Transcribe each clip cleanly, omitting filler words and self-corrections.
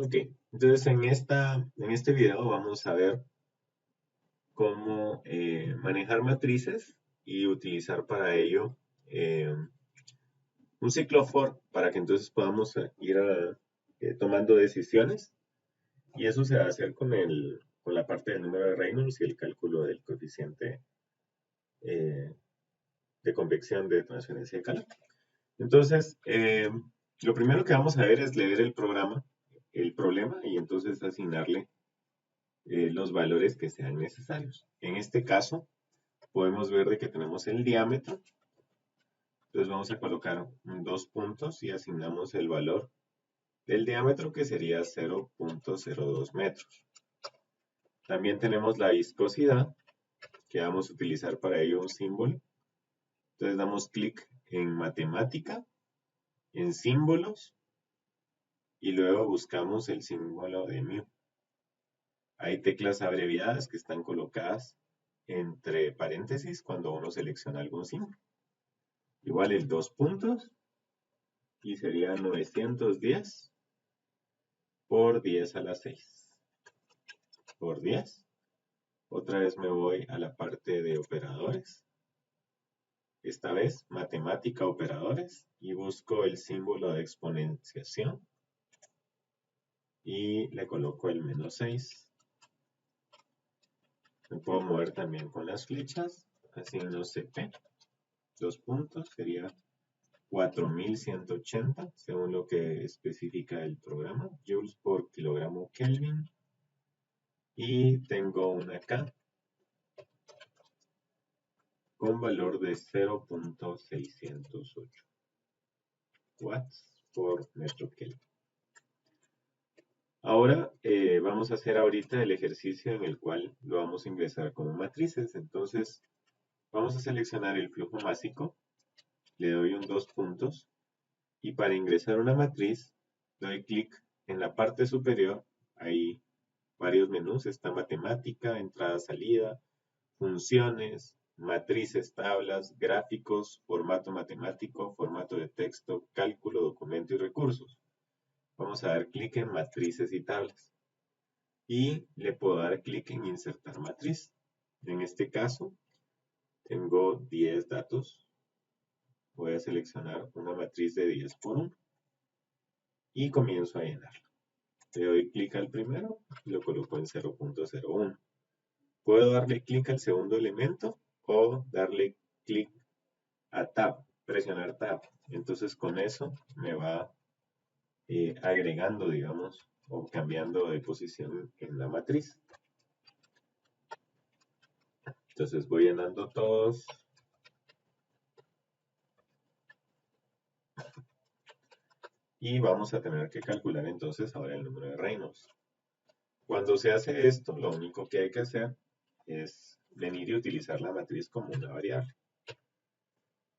Ok, entonces en este video vamos a ver cómo manejar matrices y utilizar para ello eh, un ciclo for para que entonces podamos tomando decisiones y eso se va a hacer con la parte del número de Reynolds y el cálculo del coeficiente eh, de convección de transferencia de calor. Entonces, lo primero que vamos a ver es leer el problema y entonces asignarle los valores que sean necesarios. En este caso, podemos ver de que tenemos el diámetro. Entonces vamos a colocar dos puntos y asignamos el valor del diámetro que sería 0.02 metros. También tenemos la viscosidad que vamos a utilizar para ello un símbolo. Entonces damos clic en matemática, en símbolos y luego buscamos el símbolo de mu. Hay teclas abreviadas que están colocadas entre paréntesis cuando uno selecciona algún símbolo. Igual el dos puntos y sería 910 por 10 a la 6 por 10. Otra vez me voy a la parte de operadores. Esta vez matemática operadores y busco el símbolo de exponenciación y le coloco el menos 6. Me puedo mover también con las flechas, asigno CP, dos puntos, sería 4180 según lo que especifica el programa, joules por kilogramo Kelvin. Y tengo una K con valor de 0.608 watts por metro Kelvin. Ahora vamos a hacer ahorita el ejercicio en el cual lo vamos a ingresar como matrices. Entonces vamos a seleccionar el flujo másico, le doy un dos puntos y para ingresar una matriz doy clic en la parte superior. Hay varios menús, está matemática, entrada, salida, funciones, matrices, tablas, gráficos, formato matemático, formato de texto, cálculo, documento y recursos. Vamos a dar clic en matrices y tablas. Y le puedo dar clic en insertar matriz. En este caso, tengo 10 datos. Voy a seleccionar una matriz de 10 por 1 y comienzo a llenarlo. Le doy clic al primero y lo coloco en 0.01. Puedo darle clic al segundo elemento o darle clic a Tab, presionar Tab. Entonces con eso me va agregando, digamos, o cambiando de posición en la matriz. Entonces voy llenando todos. Y vamos a tener que calcular entonces ahora el número de Reynolds. Cuando se hace esto, lo único que hay que hacer es venir y utilizar la matriz como una variable.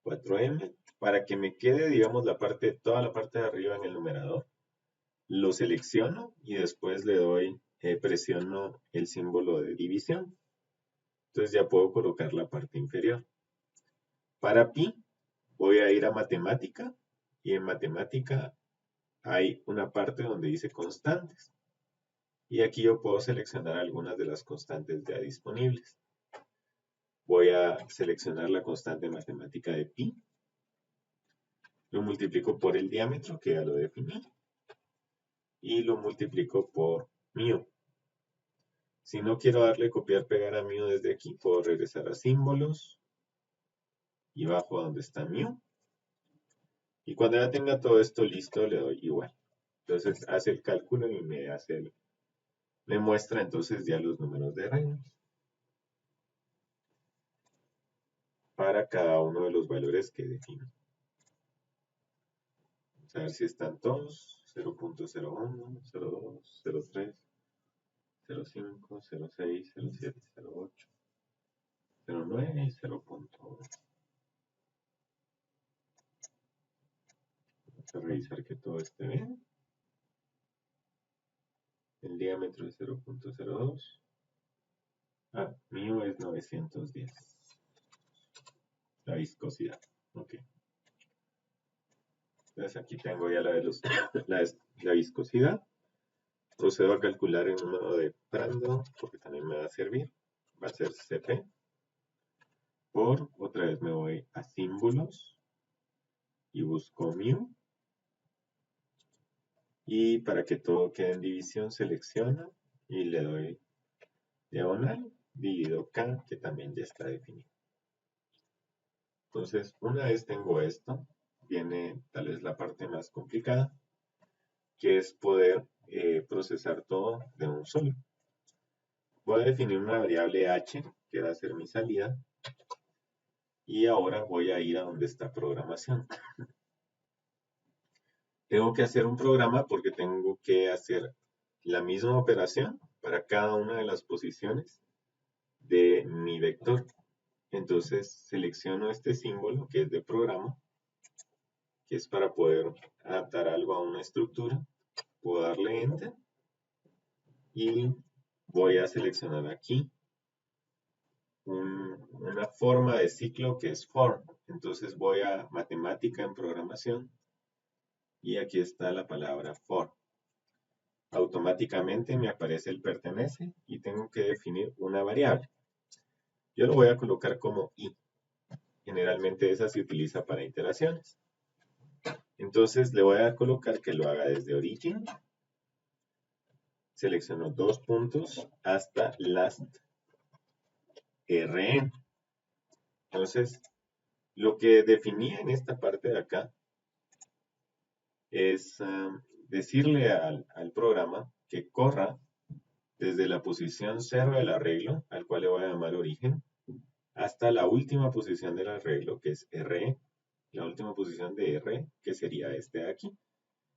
4m, para que me quede, digamos, toda la parte de arriba en el numerador, lo selecciono y después le doy, presiono el símbolo de división. Entonces ya puedo colocar la parte inferior. Para pi, voy a ir a matemática y en matemática hay una parte donde dice constantes. Y aquí yo puedo seleccionar algunas de las constantes ya disponibles. Voy a seleccionar la constante matemática de pi. Lo multiplico por el diámetro, que ya lo definí. Y lo multiplico por mu. Si no quiero darle copiar pegar a mu desde aquí, puedo regresar a símbolos y bajo a donde está mu. Y cuando ya tenga todo esto listo, le doy igual. Entonces hace el cálculo y me muestra entonces ya los números de Reynolds para cada uno de los valores que defino. Vamos a ver si están todos. 0.01, 02, 03, 05, 06, 07, 08, 09 y 0.1. Vamos a revisar que todo esté bien. El diámetro es 0.02. Mu es 910. La viscosidad. Ok. Entonces aquí tengo ya la viscosidad. procedo a calcular el número de Prandtl, porque también me va a servir. Va a ser CP por, otra vez me voy a símbolos y busco mu. Y para que todo quede en división, selecciono y le doy diagonal, divido K, que también ya está definido. Entonces, una vez tengo esto, viene tal vez la parte más complicada, que es poder procesar todo de un solo. Voy a definir una variable h, que va a ser mi salida, y ahora voy a ir a donde está programación. Tengo que hacer un programa porque tengo que hacer la misma operación para cada una de las posiciones de mi vector. Entonces selecciono este símbolo que es de programa, que es para poder adaptar algo a una estructura. Puedo darle Enter y voy a seleccionar aquí una forma de ciclo que es for. Entonces voy a matemática en programación y aquí está la palabra for. Automáticamente me aparece el pertenece y tengo que definir una variable. Yo lo voy a colocar como i. Generalmente esa se utiliza para iteraciones. Entonces le voy a colocar que lo haga desde origin. Selecciono 2 puntos hasta last rn. Entonces, lo que definí en esta parte de acá es decirle al programa que corra desde la posición 0 del arreglo, al cual le voy a llamar origen, hasta la última posición del arreglo, que es RE, la última posición de R, que sería este de aquí.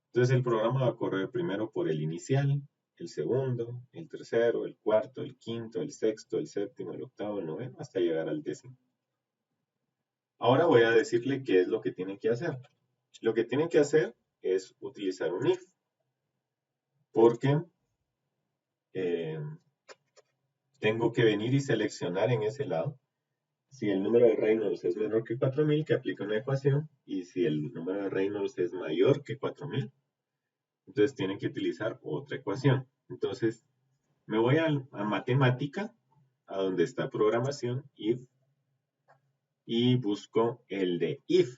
Entonces el programa va a correr primero por el inicial, el segundo, el tercero, el cuarto, el quinto, el sexto, el séptimo, el octavo, el noveno, hasta llegar al décimo. Ahora voy a decirle qué es lo que tiene que hacer. Lo que tiene que hacer es utilizar un if, porque tengo que venir y seleccionar en ese lado si el número de Reynolds es menor que 4000, que aplica una ecuación, y si el número de Reynolds es mayor que 4000, entonces tienen que utilizar otra ecuación. Entonces, me voy a matemática, a donde está programación, if, y busco el de if.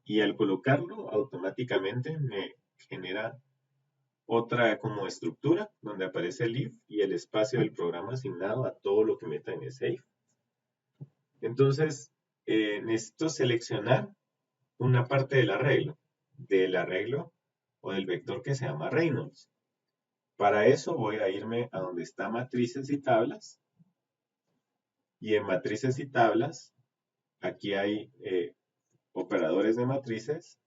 Y al colocarlo, automáticamente me genera otra como estructura, donde aparece el if y el espacio del programa asignado a todo lo que meta en ese if. Entonces, necesito seleccionar una parte del arreglo o del vector que se llama Reynolds. Para eso voy a irme a donde está matrices y tablas. Y en matrices y tablas, aquí hay operadores de matrices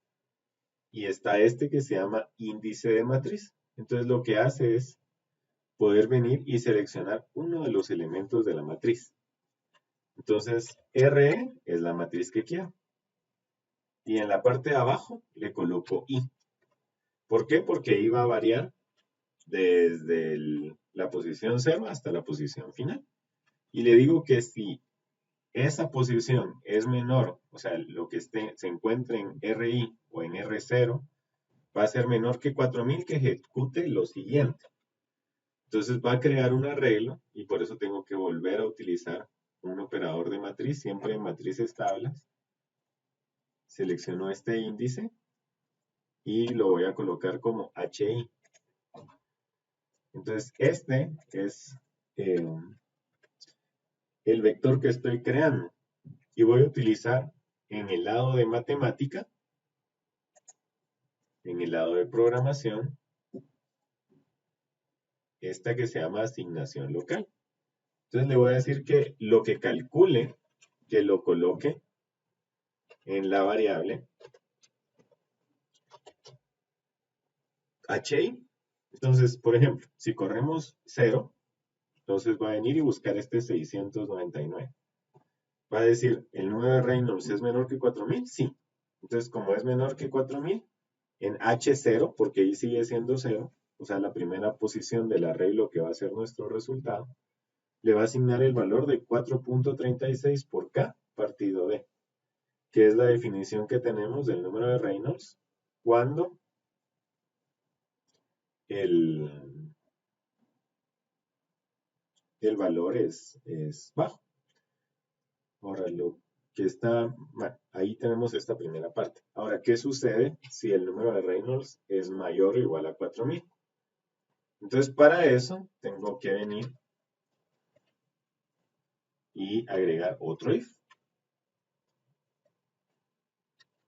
y está este que se llama índice de matriz. Entonces lo que hace es poder venir y seleccionar uno de los elementos de la matriz. Entonces RE es la matriz que quiero. Y en la parte de abajo le coloco I. ¿Por qué? Porque I va a variar desde la posición 0 hasta la posición final. Y le digo que si esa posición es menor, o sea, lo que se encuentre en RI o en R0, va a ser menor que 4000, que ejecute lo siguiente. Entonces va a crear un arreglo y por eso tengo que volver a utilizar un operador de matriz, siempre en matrices tablas. Selecciono este índice y lo voy a colocar como HI. Entonces este es el vector que estoy creando y voy a utilizar en el lado de matemática, en el lado de programación, esta que se llama asignación local. Entonces le voy a decir que lo que calcule, que lo coloque en la variable HI. Entonces, por ejemplo, si corremos 0, entonces va a venir y buscar este 699. Va a decir, ¿el número de Reynolds es menor que 4000? Sí. Entonces, como es menor que 4000, en H0, porque ahí sigue siendo 0, o sea, la primera posición del arreglo que va a ser nuestro resultado, le va a asignar el valor de 4.36 por K partido D, que es la definición que tenemos del número de Reynolds cuando el el valor es bajo. Ahora, lo que está, ahí tenemos esta primera parte. Ahora, ¿qué sucede si el número de Reynolds es mayor o igual a 4000? Entonces, para eso, tengo que venir y agregar otro if.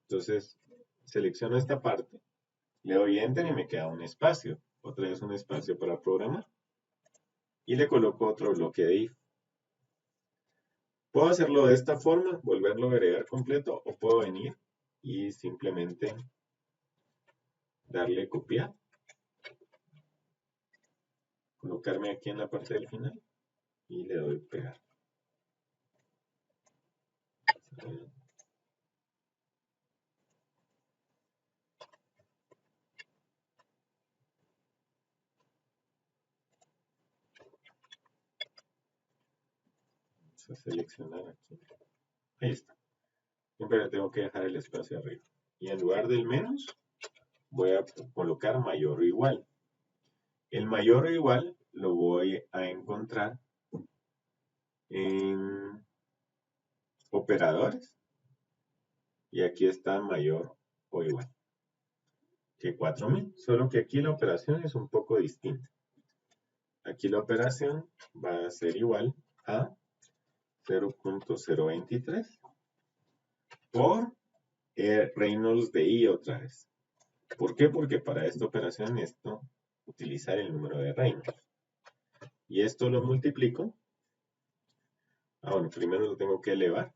Entonces, selecciono esta parte, le doy Enter y me queda un espacio. Otra vez un espacio para programar. Y le coloco otro bloque de if. Puedo hacerlo de esta forma, volverlo a agregar completo, o puedo venir y simplemente darle copiar, colocarme aquí en la parte del final y le doy pegar. Vamos a seleccionar aquí. Ahí está. Siempre le tengo que dejar el espacio arriba. Y en lugar del menos, voy a colocar mayor o igual. El mayor o igual lo voy a encontrar en operadores. Y aquí está mayor o igual que 4000. Solo que aquí la operación es un poco distinta. Aquí la operación va a ser igual a 0.023 por Reynolds de I otra vez. ¿Por qué? Porque para esta operación necesito utilizar el número de Reynolds. Y esto lo multiplico. Bueno, primero lo tengo que elevar.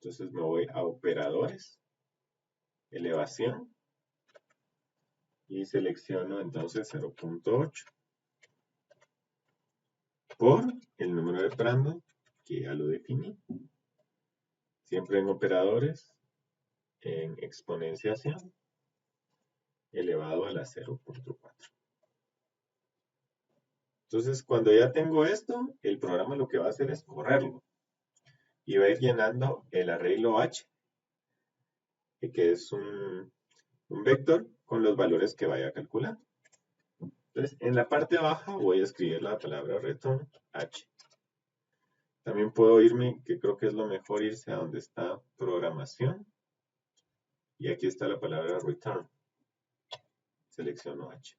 Entonces me voy a operadores, elevación, y selecciono entonces 0.8 por el número de Prandtl, que ya lo definí. Siempre en operadores, en exponenciación, elevado a la 0.4. Entonces, cuando ya tengo esto, el programa lo que va a hacer es correrlo. Y va a ir llenando el arreglo H, que es un vector con los valores que vaya a calcular. Entonces, en la parte baja voy a escribir la palabra return H. También puedo irme, que creo que es lo mejor, irse a donde está programación. Y aquí está la palabra return. Selecciono H.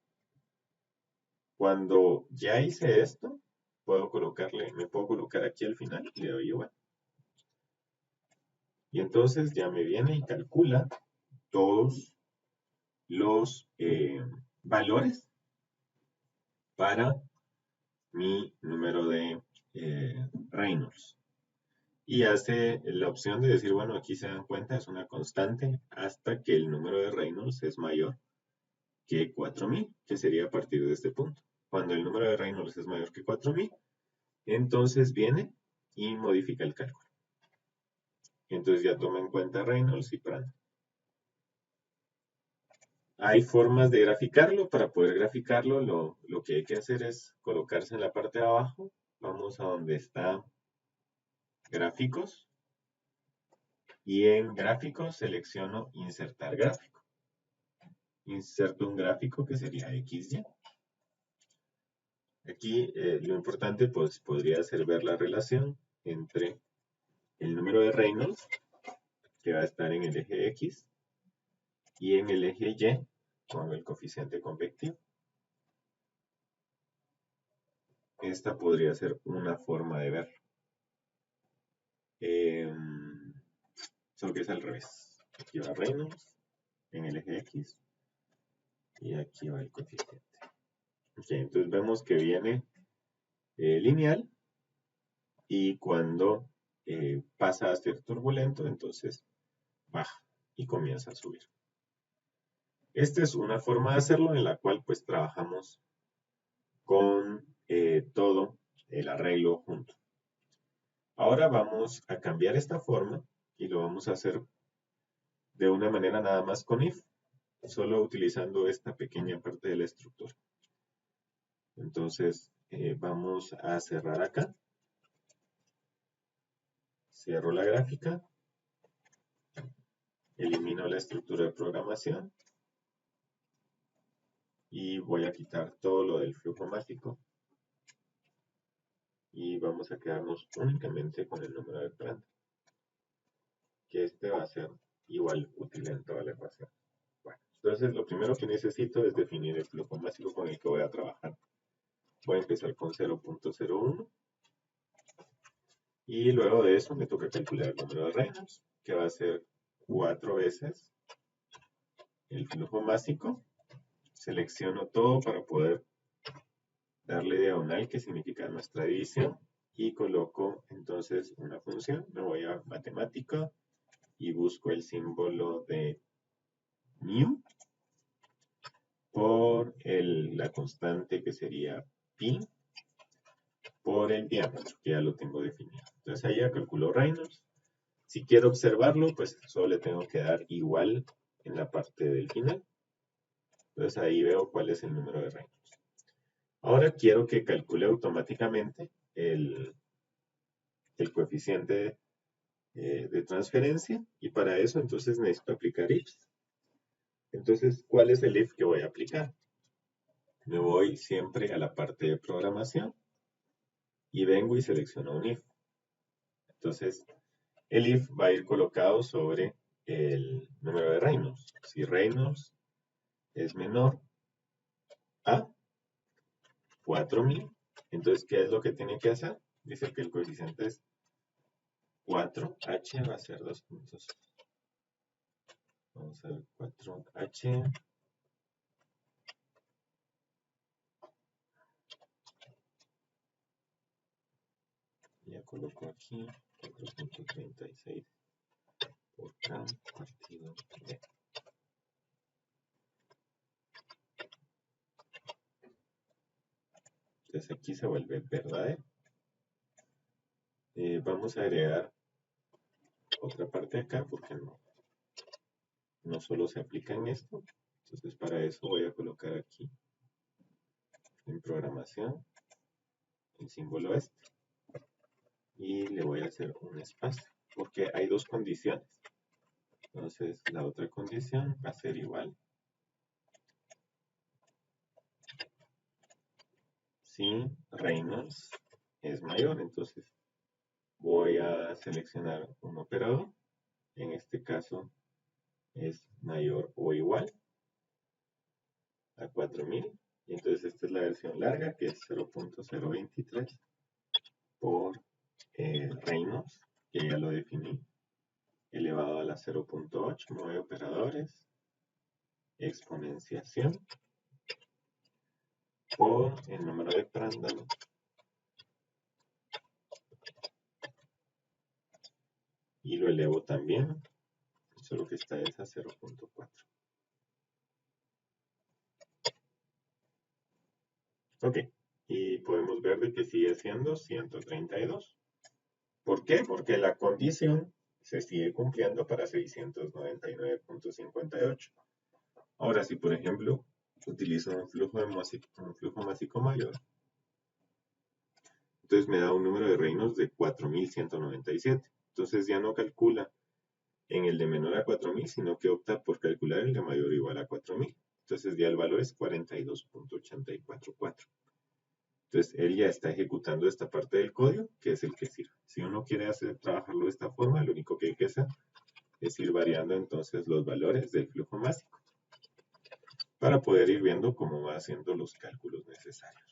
Cuando ya hice esto, me puedo colocar aquí al final y le doy igual. Y entonces ya me viene y calcula todos los valores para mi número de Reynolds. Y hace la opción de decir, bueno, aquí se dan cuenta, es una constante hasta que el número de Reynolds es mayor que 4000, que sería a partir de este punto. Cuando el número de Reynolds es mayor que 4000, entonces viene y modifica el cálculo. Entonces ya toma en cuenta Reynolds y Prandtl. Hay formas de graficarlo. Para poder graficarlo, lo que hay que hacer es colocarse en la parte de abajo. Vamos a donde está gráficos. Y en gráficos selecciono insertar gráfico. Inserto un gráfico que sería XY. Aquí lo importante pues podría ser ver la relación entre el número de Reynolds, que va a estar en el eje X, y en el eje Y con el coeficiente convectivo. Esta podría ser una forma de verlo. Solo que es al revés. Aquí va Reynolds en el eje X y aquí va el coeficiente. Okay, entonces vemos que viene lineal y cuando pasa a ser turbulento, entonces baja y comienza a subir. Esta es una forma de hacerlo en la cual pues trabajamos con todo el arreglo junto. Ahora vamos a cambiar esta forma y lo vamos a hacer de una manera nada más con if, solo utilizando esta pequeña parte de la estructura. Entonces vamos a cerrar acá. Cierro la gráfica. Elimino la estructura de programación. Y voy a quitar todo lo del flujo mágico. y vamos a quedarnos únicamente con el número de Prandtl, que este va a ser igual útil en toda la ecuación. Bueno, entonces lo primero que necesito es definir el flujo másico con el que voy a trabajar. Voy a empezar con 0.01 y luego de eso me toca calcular el número de Reynolds, que va a ser 4 veces el flujo másico. Selecciono todo para poder darle diagonal, que significa nuestra división, y coloco entonces una función. Me voy a matemática y busco el símbolo de mu por la constante que sería pi por el diámetro, que ya lo tengo definido. Entonces ahí ya calculo Reynolds. Si quiero observarlo, pues solo le tengo que dar igual en la parte del final. Entonces ahí veo cuál es el número de Reynolds. Ahora quiero que calcule automáticamente el coeficiente de transferencia, y para eso entonces necesito aplicar ifs. Entonces, ¿cuál es el if que voy a aplicar? Me voy siempre a la parte de programación y vengo y selecciono un if. Entonces, el if va a ir colocado sobre el número de Reynolds. Si Reynolds es menor a 4000, entonces, ¿qué es lo que tiene que hacer? Dice que el coeficiente es 4h, va a ser 2 puntos. Vamos a ver, 4h. Ya coloco aquí 4.36 por K partido B. Entonces aquí se vuelve verdadero. Vamos a agregar otra parte acá porque no solo se aplica en esto. Entonces para eso voy a colocar aquí en programación el símbolo este. Y le voy a hacer un espacio porque hay dos condiciones. Entonces la otra condición va a ser igual si Reynolds es mayor. Entonces voy a seleccionar un operador. En este caso es mayor o igual a 4000. Y entonces esta es la versión larga, que es 0.023 por Reynolds, que ya lo definí, elevado a la 0.8, 9 operadores, exponenciación por el número de Prandtl y lo elevo también, solo que esta es a 0.4. Ok, y podemos ver de que sigue siendo 132. ¿Por qué? Porque la condición se sigue cumpliendo para 699.58. Ahora, si por ejemplo utilizo un flujo másico mayor, entonces me da un número de Reynolds de 4197. Entonces ya no calcula en el de menor a 4000, sino que opta por calcular el de mayor o igual a 4000. Entonces ya el valor es 42.844. Entonces él ya está ejecutando esta parte del código, que es el que sirve. Si uno quiere trabajarlo de esta forma, lo único que hay que hacer es ir variando entonces los valores del flujo másico para poder ir viendo cómo va haciendo los cálculos necesarios.